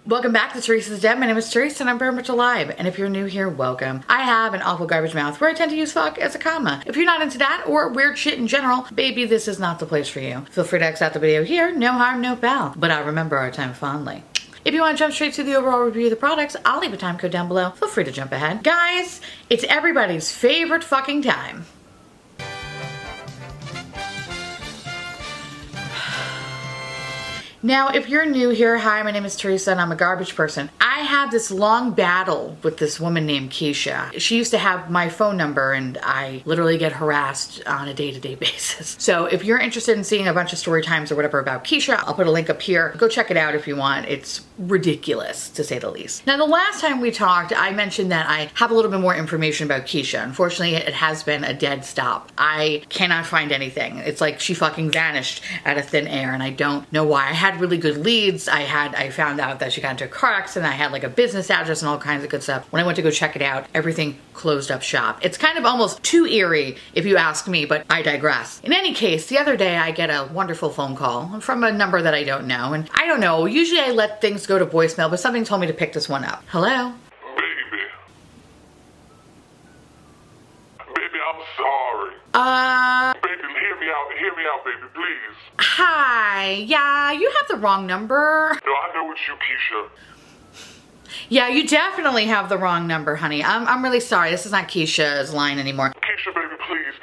Welcome back to Theresa.is.Dead. My name is Theresa and I'm very much alive. And if you're new here, welcome. I have an awful garbage mouth where I tend to use fuck as a comma. If you're not into that or weird shit in general, baby, this is not the place for you. Feel free to exit the video here. No harm, no foul. But I'll remember our time fondly. If you want to jump straight to the overall review of the products, I'll leave a time code down below. Feel free to jump ahead. Guys, it's everybody's favorite fucking time. Now, if you're new here, hi, my name is Theresa and I'm a garbage person. I had this long battle with this woman named Keisha. She used to have my phone number and I literally get harassed on a day-to-day basis. So if you're interested in seeing a bunch of story times or whatever about Keisha, I'll put a link up here. Go check it out if you want. It's ridiculous, to say the least. Now, the last time we talked, I mentioned that I have a little bit more information about Keisha. Unfortunately, it has been a dead stop. I cannot find anything. It's like she fucking vanished out of thin air and I don't know why. I had really good leads. I found out that she got into a car accident. I had like a business address and all kinds of good stuff. When I went to go check it out, everything closed up shop. It's kind of almost too eerie if you ask me, but I digress. In any case, the other day I get a wonderful phone call from a number that I don't know. And I don't know, usually I let things go to voicemail, but something told me to pick this one up. Hello? Baby, I'm sorry. Baby, hear me out, baby, please. Hi. Yeah, you have the wrong number. No, I know it's you, Keisha. Yeah, you definitely have the wrong number, honey. I'm really sorry. This is not Keisha's line anymore. Keisha, baby, please,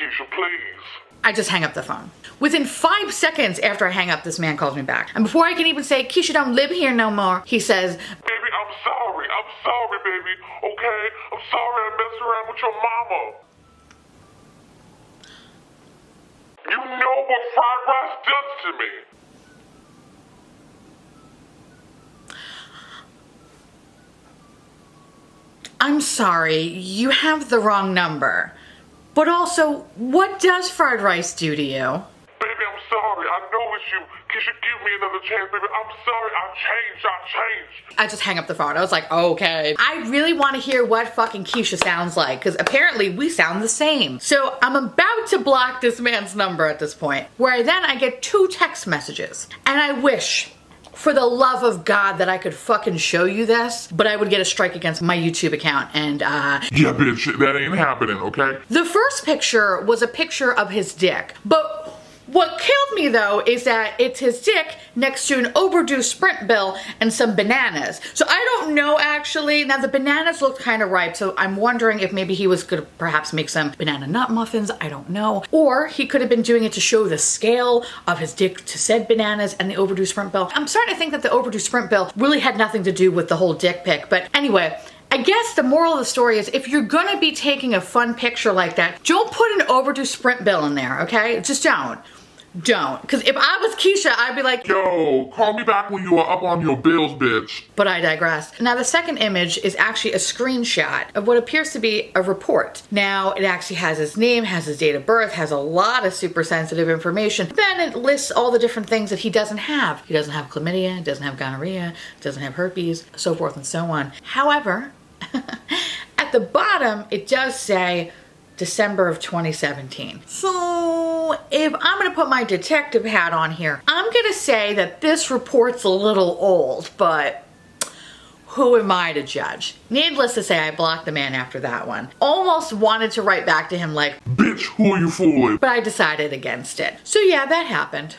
Keisha, please. I just hang up the phone. Within 5 seconds after I hang up, this man calls me back. And before I can even say, Keisha don't live here no more, he says, Baby, I'm sorry, baby, okay? I'm sorry I messed around with your mama. You know what fried rice does to me. I'm sorry, you have the wrong number. But also, what does fried rice do to you? Baby, I'm sorry. I know it's you. Keisha, give me another chance, baby. I'm sorry. I changed. I just hang up the phone. I was like, okay. I really want to hear what fucking Keisha sounds like, because apparently we sound the same. So I'm about to block this man's number at this point, where then I get 2 text messages. And I wish, for the love of God, that I could fucking show you this, but I would get a strike against my YouTube account and yeah, bitch, that ain't happening, okay? The first picture was a picture of his dick, but what killed me though is that it's his dick next to an overdue Sprint bill and some bananas. So I don't know actually. Now the bananas looked kind of ripe, so I'm wondering if maybe he was gonna perhaps make some banana nut muffins, I don't know. Or he could have been doing it to show the scale of his dick to said bananas and the overdue Sprint bill. I'm starting to think that the overdue Sprint bill really had nothing to do with the whole dick pic, but anyway, I guess the moral of the story is if you're gonna be taking a fun picture like that, don't put an overdue Sprint bill in there, okay? Just don't. Don't. Because if I was Keisha, I'd be like, yo, call me back when you are up on your bills, bitch. But I digress. Now the second image is actually a screenshot of what appears to be a report. Now it actually has his name, has his date of birth, has a lot of super sensitive information. Then it lists all the different things that he doesn't have. He doesn't have chlamydia, doesn't have gonorrhea, doesn't have herpes, so forth and so on. However, at the bottom, it does say December of 2017. So if I'm gonna put my detective hat on here, I'm gonna say that this report's a little old, but who am I to judge? Needless to say, I blocked the man after that one. Almost wanted to write back to him like, bitch, who are you fooling? But I decided against it. So yeah, that happened.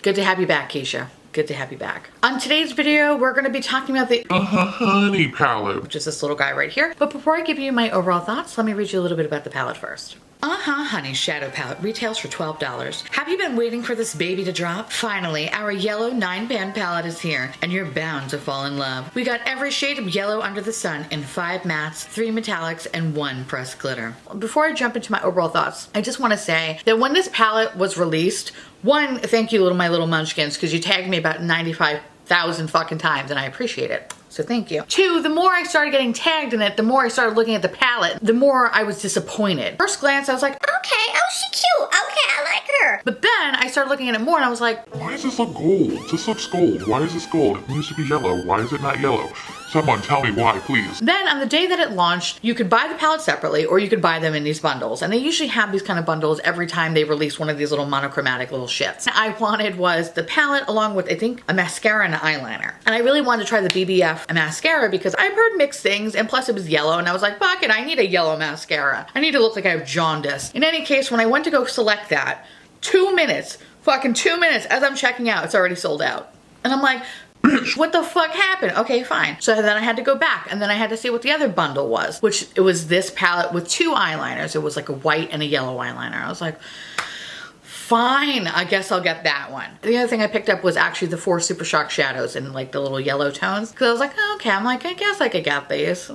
Good to have you back, Keisha. Good to have you back. On today's video, we're going to be talking about the honey palette, which is this little guy right here. But before I give you my overall thoughts, let me read you a little bit about the palette first. Honey Shadow Palette retails for $12. Have you been waiting for this baby to drop? Finally, our yellow 9-pan palette is here, and you're bound to fall in love. We got every shade of yellow under the sun in 5 mattes, 3 metallics, and 1 pressed glitter. Before I jump into my overall thoughts, I just want to say that when this palette was released, one, thank you, my little munchkins, because you tagged me about 95,000 fucking times, and I appreciate it. So thank you. 2, the more I started getting tagged in it, the more I started looking at the palette, the more I was disappointed. First glance, I was like, okay, oh, she's cute. Okay, I like her. But then I I started looking at it more and I was like, why does this look gold? This looks gold. Why is this gold? It needs to be yellow. Why is it not yellow? Someone tell me why, please. then on the day that it launched, you could buy the palette separately or you could buy them in these bundles. And they usually have these kind of bundles every time they release one of these little monochromatic little shits. I wanted was the palette along with, I think, a mascara and an eyeliner. And I really wanted to try the BBF mascara because I've heard mixed things, and plus it was yellow, and I was like, fuck it, I need a yellow mascara. I need to look like I have jaundice. In any case, when I went to go select that, 2 minutes, fucking 2 minutes as I'm checking out, it's already sold out. And I'm like, bitch, what the fuck happened? Okay, fine. So then I had to go back, and then I had to see what the other bundle was, which it was this palette with 2 eyeliners. It was like a white and a yellow eyeliner. I was like, fine, I guess I'll get that one. The other thing I picked up was actually the 4 Super Shock shadows in like the little yellow tones. Cause I was like, oh, okay, I'm like, I guess I could get these.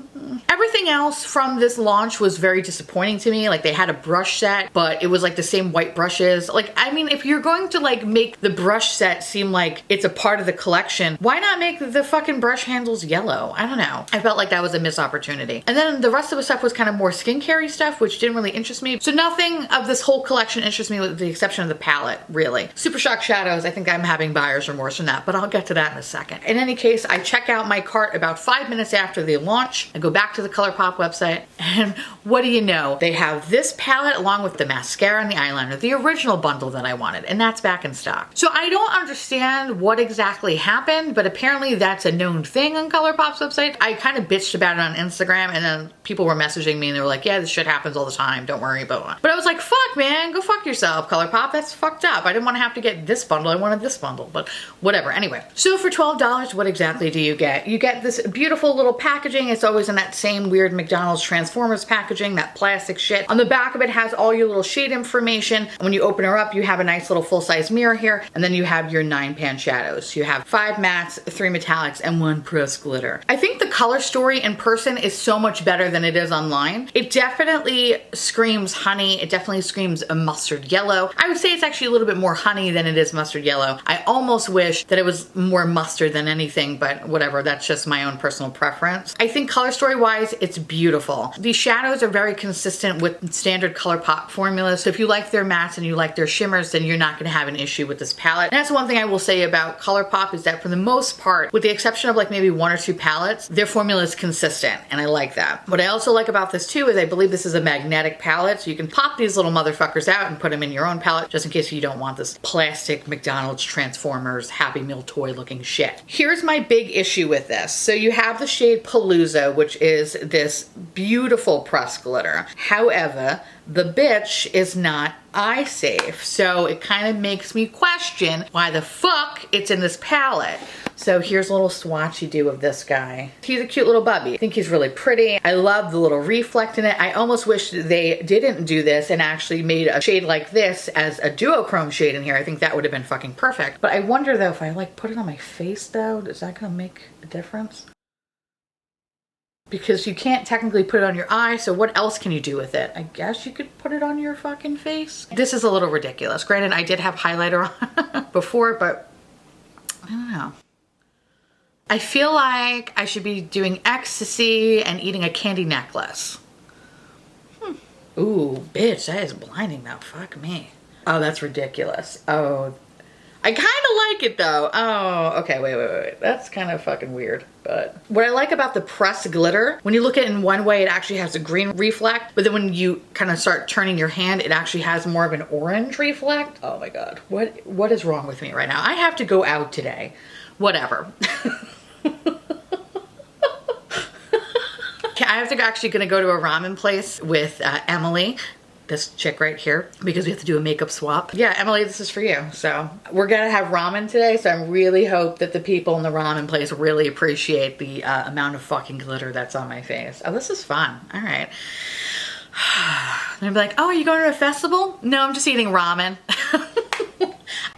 Everything else from this launch was very disappointing to me. Like they had a brush set, but it was like the same white brushes. Like, I mean, if you're going to like make the brush set seem like it's a part of the collection, why not make the fucking brush handles yellow? I don't know. I felt like that was a missed opportunity. And then the rest of the stuff was kind of more skincare-y stuff, which didn't really interest me. So nothing of this whole collection interests me with the exception of the palette, really. Super Shock shadows, I think I'm having buyer's remorse from that, but I'll get to that in a second. In any case, I check out my cart about 5 minutes after the launch. I go back to the Colourpop website, and what do you know? They have this palette along with the mascara and the eyeliner, the original bundle that I wanted, and that's back in stock. So I don't understand what exactly happened, but apparently that's a known thing on Colourpop's website. I kind of bitched about it on Instagram, and then people were messaging me and they were like, yeah, this shit happens all the time, don't worry about it. But I was like, fuck man, go fuck yourself, Colourpop, that's fucked up. I didn't want to have to get this bundle, I wanted this bundle, but whatever. Anyway, so for $12, what exactly do you get? You get this beautiful little packaging. It's always in that same weird McDonald's Transformers packaging, that plastic shit. On the back of it has all your little shade information. When you open her up, you have a nice little full-size mirror here, and then you have your 9-pan shadows. You have 5 mattes, 3 metallics, and 1 pressed glitter. I think the color story in person is so much better than it is online. It definitely screams honey. It definitely screams a mustard yellow. I would say it's actually a little bit more honey than it is mustard yellow. I almost wish that it was more mustard than anything, but whatever, that's just my own personal preference. I think color story wise, it's beautiful. These shadows are very consistent with standard Colourpop formulas. So if you like their mattes and you like their shimmers, then you're not gonna have an issue with this palette. And that's one thing I will say about Colourpop is that for the most part, with the exception of like maybe 1 or 2 palettes, their formula is consistent, and I like that. What I also like about this too is I believe this is a magnetic palette, so you can pop these little motherfuckers out and put them in your own palette, just in case you don't want this plastic McDonald's Transformers Happy Meal toy looking shit. Here's my big issue with this. So you have the shade Palooza, which is this beautiful pressed glitter. However, the bitch is not eye safe. So it kind of makes me question why the fuck it's in this palette. So here's a little swatchy do of this guy. He's a cute little bubby. I think he's really pretty. I love the little reflect in it. I almost wish they didn't do this and actually made a shade like this as a duochrome shade in here. I think that would have been fucking perfect. But I wonder though, if I like put it on my face though, is that gonna make a difference? Because you can't technically put it on your eye, so what else can you do with it? I guess you could put it on your fucking face. This is a little ridiculous. Granted, I did have highlighter on before, but I don't know. I feel like I should be doing ecstasy and eating a candy necklace. Ooh, bitch, that is blinding though. Fuck me. Oh, that's ridiculous. Oh, I kind of like it though. Oh, okay, wait. That's kind of fucking weird. But what I like about the pressed glitter, when you look at it in one way, it actually has a green reflect, but then when you kind of start turning your hand, it actually has more of an orange reflect. Oh my God, what is wrong with me right now? I have to go out today. Whatever. I have to actually gonna go to a ramen place with Emily, this chick right here, because we have to do a makeup swap. Yeah, Emily, this is for you. So we're gonna have ramen today, so I really hope that the people in the ramen place really appreciate the amount of fucking glitter that's on my face. Oh, this is fun. All right. They'll be like, oh, are you going to a festival? No, I'm just eating ramen.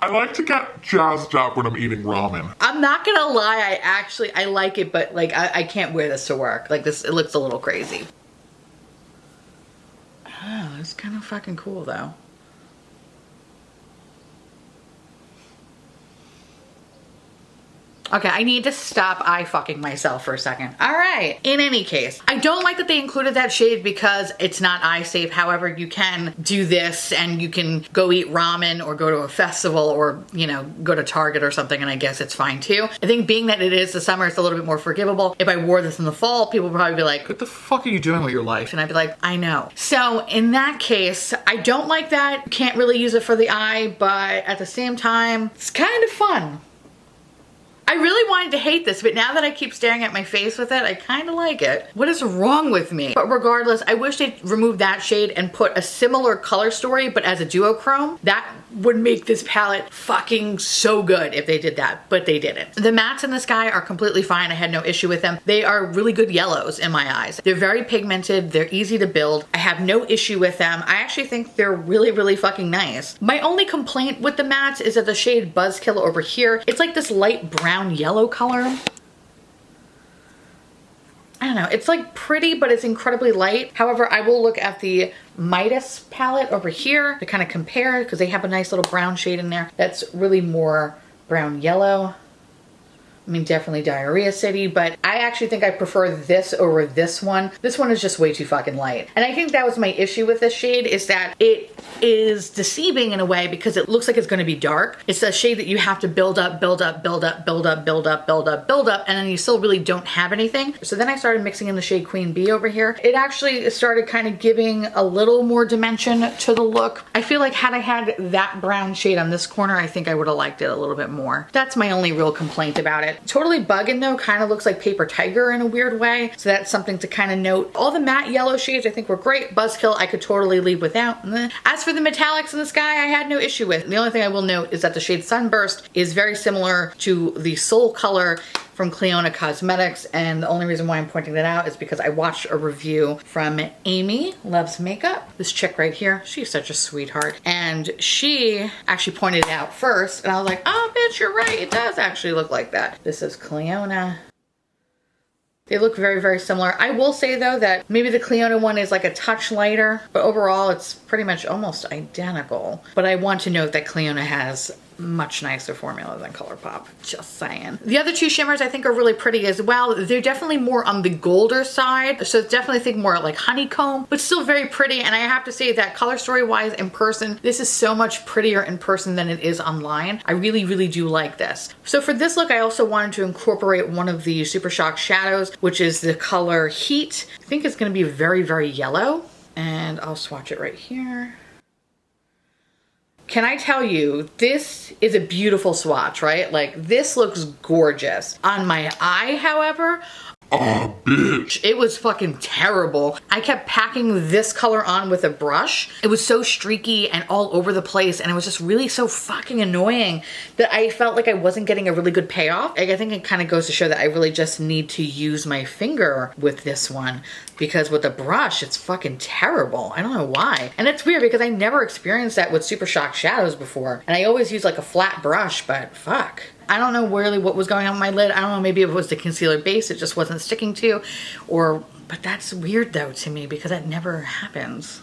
I like to get jazzed up when I'm eating ramen. I'm not gonna lie, I like it, but like I can't wear this to work. Like this, it looks a little crazy. Oh, it's kind of fucking cool though. Okay, I need to stop eye fucking myself for a second. All right, in any case, I don't like that they included that shade because it's not eye safe. However, you can do this and you can go eat ramen or go to a festival or, you know, go to Target or something, and I guess it's fine too. I think being that it is the summer, it's a little bit more forgivable. If I wore this in the fall, people would probably be like, what the fuck are you doing with your life? And I'd be like, I know. So in that case, I don't like that. Can't really use it for the eye, but at the same time, it's kind of fun. I really wanted to hate this, but now that I keep staring at my face with it, I kind of like it. What is wrong with me? But regardless, I wish they removed that shade and put a similar color story, but as a duochrome. That would make this palette fucking so good if they did that, but they didn't. The mattes in the sky are completely fine. I had no issue with them. They are really good yellows in my eyes. They're very pigmented. They're easy to build. I have no issue with them. I actually think they're really, really fucking nice. My only complaint with the mattes is that the shade Buzzkill over here, it's like this light brown yellow color. I don't know, it's like pretty, but it's incredibly light. However, I will look at the Midas palette over here to kind of compare because they have a nice little brown shade in there that's really more brown yellow. I mean, definitely Diarrhea City, but I actually think I prefer this over this one. This one is just way too fucking light. And I think that was my issue with this shade, is that it is deceiving in a way because it looks like it's gonna be dark. It's a shade that you have to build up, build up, build up, build up, build up, build up, build up, and then you still really don't have anything. So then I started mixing in the shade Queen Bee over here. It actually started kind of giving a little more dimension to the look. I feel like had I had that brown shade on this corner, I think I would have liked it a little bit more. That's my only real complaint about it. Totally Buggin' though kind of looks like Paper Tiger in a weird way, so that's something to kind of note. All the matte yellow shades I think were great. Buzzkill I could totally leave without. As for the metallics in the sky, I had no issue with. The only thing I will note is that the shade Sunburst is very similar to the Soul color from Clionadh Cosmetics, and the only reason why I'm pointing that out is because I watched a review from Amy Loves Makeup. This chick right here, she's such a sweetheart, and she actually pointed it out first, and I was like, oh bitch, you're right, it does actually look like that. This is Clionadh. They look very, very similar. I will say though that maybe the Clionadh one is like a touch lighter, but overall it's pretty much almost identical. But I want to note that Clionadh has much nicer formula than Colourpop, just saying. The other two shimmers I think are really pretty as well. They're definitely more on the golder side, so definitely think more like honeycomb, but still very pretty. And I have to say that color story wise in person, this is so much prettier in person than it is online. I really, really do like this. So for this look, I also wanted to incorporate one of the Super Shock shadows, which is the color Heat. I think it's gonna be very, very yellow, and I'll swatch it right here. Can I tell you, this is a beautiful swatch, right? Like, this looks gorgeous. On my eye, however, oh, bitch. It was fucking terrible. I kept packing this color on with a brush. It was so streaky and all over the place, and it was just really so fucking annoying that I felt like I wasn't getting a really good payoff. Like, I think it kind of goes to show that I really just need to use my finger with this one, because with a brush, it's fucking terrible. I don't know why. And it's weird because I never experienced that with Super Shock shadows before, and I always use like a flat brush, but fuck. I don't know really what was going on with my lid. I don't know, maybe it was the concealer base it just wasn't sticking to, but that's weird though to me because that never happens.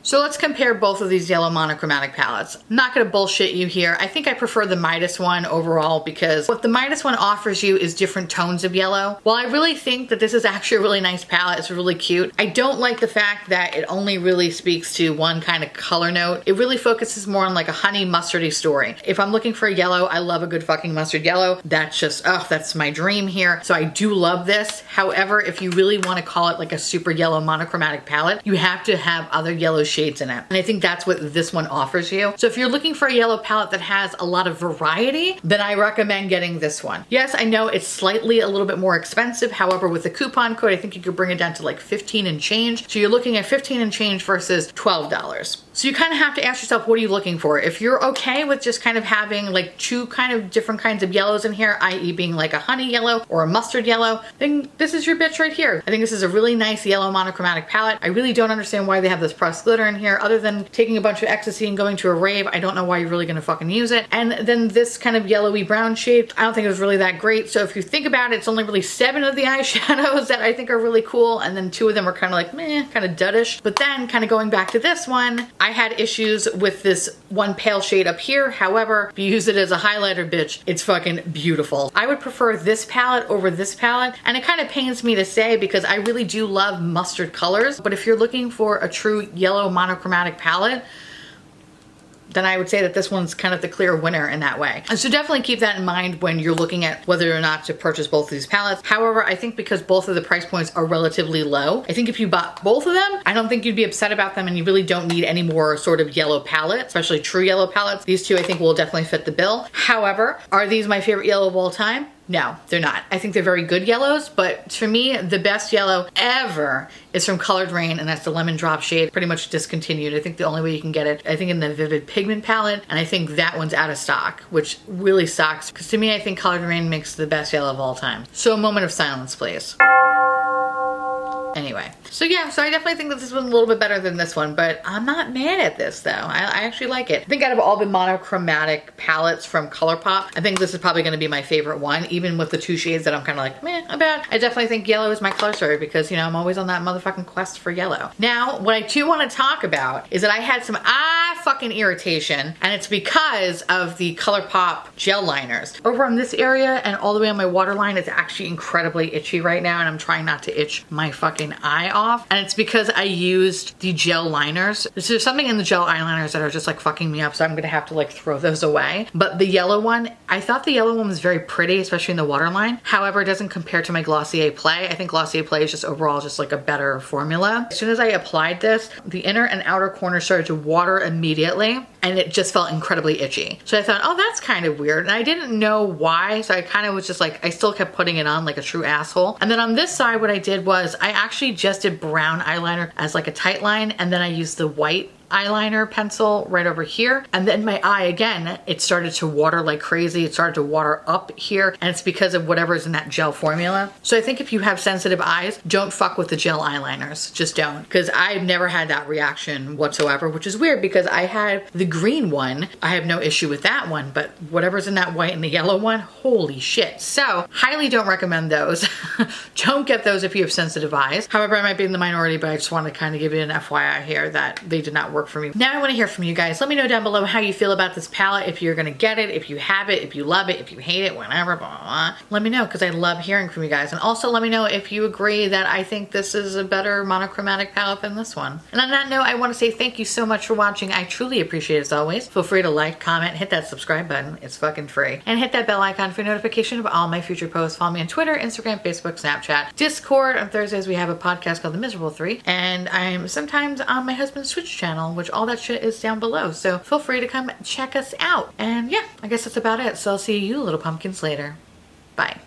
So let's compare both of these yellow monochromatic palettes. I'm not gonna bullshit you here. I think I prefer the Midas one overall because what the Midas one offers you is different tones of yellow. While I really think that this is actually a really nice palette, it's really cute, I don't like the fact that it only really speaks to one kind of color note. It really focuses more on like a honey mustardy story. If I'm looking for a yellow, I love a good fucking mustard yellow. That's just, oh, that's my dream here. So I do love this. However, if you really wanna call it like a super yellow monochromatic palette, you have to have other yellow shades in it. And I think that's what this one offers you. So if you're looking for a yellow palette that has a lot of variety, then I recommend getting this one. Yes, I know it's slightly a little bit more expensive. However, with the coupon code, I think you could bring it down to like 15 and change. So you're looking at 15 and change versus $12. So you kind of have to ask yourself, what are you looking for? If you're okay with just kind of having like two kind of different kinds of yellows in here, i.e. being like a honey yellow or a mustard yellow, then this is your bitch right here. I think this is a really nice yellow monochromatic palette. I really don't understand why they have this pressed glitter in here other than taking a bunch of ecstasy and going to a rave. I don't know why you're really gonna fucking use it. And then this kind of yellowy brown shade, I don't think it was really that great. So if you think about it, it's only really 7 of the eyeshadows that I think are really cool. And then 2 of them are kind of like meh, kind of duddish. But then kind of going back to this one, I had issues with this one pale shade up here. However, if you use it as a highlighter, bitch, it's fucking beautiful. I would prefer this palette over this palette, and it kind of pains me to say because I really do love mustard colors, but if you're looking for a true yellow monochromatic palette, then I would say that this one's kind of the clear winner in that way. And so definitely keep that in mind when you're looking at whether or not to purchase both of these palettes. However, I think because both of the price points are relatively low, I think if you bought both of them, I don't think you'd be upset about them, and you really don't need any more sort of yellow palette, especially true yellow palettes. These two I think will definitely fit the bill. However, are these my favorite yellow of all time? No, they're not. I think they're very good yellows, but for me, the best yellow ever is from Colored Rain, and that's the Lemon Drop shade. Pretty much discontinued. I think the only way you can get it, I think in the Vivid Pigment palette, and I think that one's out of stock, which really sucks, because to me, I think Colored Rain makes the best yellow of all time. So a moment of silence, please. Anyway, so yeah, so I definitely think that this one's a little bit better than this one, but I'm not mad at this though. I actually like it. I think out of all the monochromatic palettes from Colourpop, I think this is probably gonna be my favorite one, even with the two shades that I'm kind of like, meh, about. I definitely think yellow is my color story because, you know, I'm always on that motherfucking quest for yellow. Now, what I do want to talk about is that I had some fucking irritation, and it's because of the Colourpop gel liners. Over on this area and all the way on my waterline, it's actually incredibly itchy right now, and I'm trying not to itch my fucking eye off, and it's because I used the gel liners. There's something in the gel eyeliners that are just like fucking me up, so I'm gonna have to like throw those away. But the yellow one, I thought the yellow one was very pretty, especially in the waterline. However, it doesn't compare to my Glossier Play. I think Glossier Play is just overall just like a better formula. As soon as I applied this, the inner and outer corner started to water immediately, and it just felt incredibly itchy. So I thought, oh, that's kind of weird. And I didn't know why, so I kind of was just like, I still kept putting it on like a true asshole. And then on this side, what I did was I actually just did brown eyeliner as like a tight line, and then I used the white eyeliner pencil right over here, and then my eye again, it started to water like crazy. It started to water up here, and it's because of whatever's in that gel formula. So I think if you have sensitive eyes, don't fuck with the gel eyeliners. Just don't, because I've never had that reaction whatsoever, which is weird because I had the green one. I have no issue with that one, but whatever's in that white and the yellow one, holy shit. So highly don't recommend those. Don't get those if you have sensitive eyes. However, I might be in the minority, but I just want to kind of give you an FYI here that they did not work for me. Now I want to hear from you guys. Let me know down below how you feel about this palette, if you're gonna get it, if you have it, if you love it, if you hate it, whatever, blah, blah, blah. Let me know, because I love hearing from you guys. And also let me know if you agree that I think this is a better monochromatic palette than this one. And on that note, I want to say thank you so much for watching. I truly appreciate it as always. Feel free to like, comment, hit that subscribe button. It's fucking free. And hit that bell icon for notification of all my future posts. Follow me on Twitter, Instagram, Facebook, Snapchat, Discord. On Thursdays, we have a podcast called The Miserable Three. And I'm sometimes on my husband's Twitch channel, which all that shit is down below. So feel free to come check us out. And yeah, I guess that's about it. So I'll see you little pumpkins later. Bye.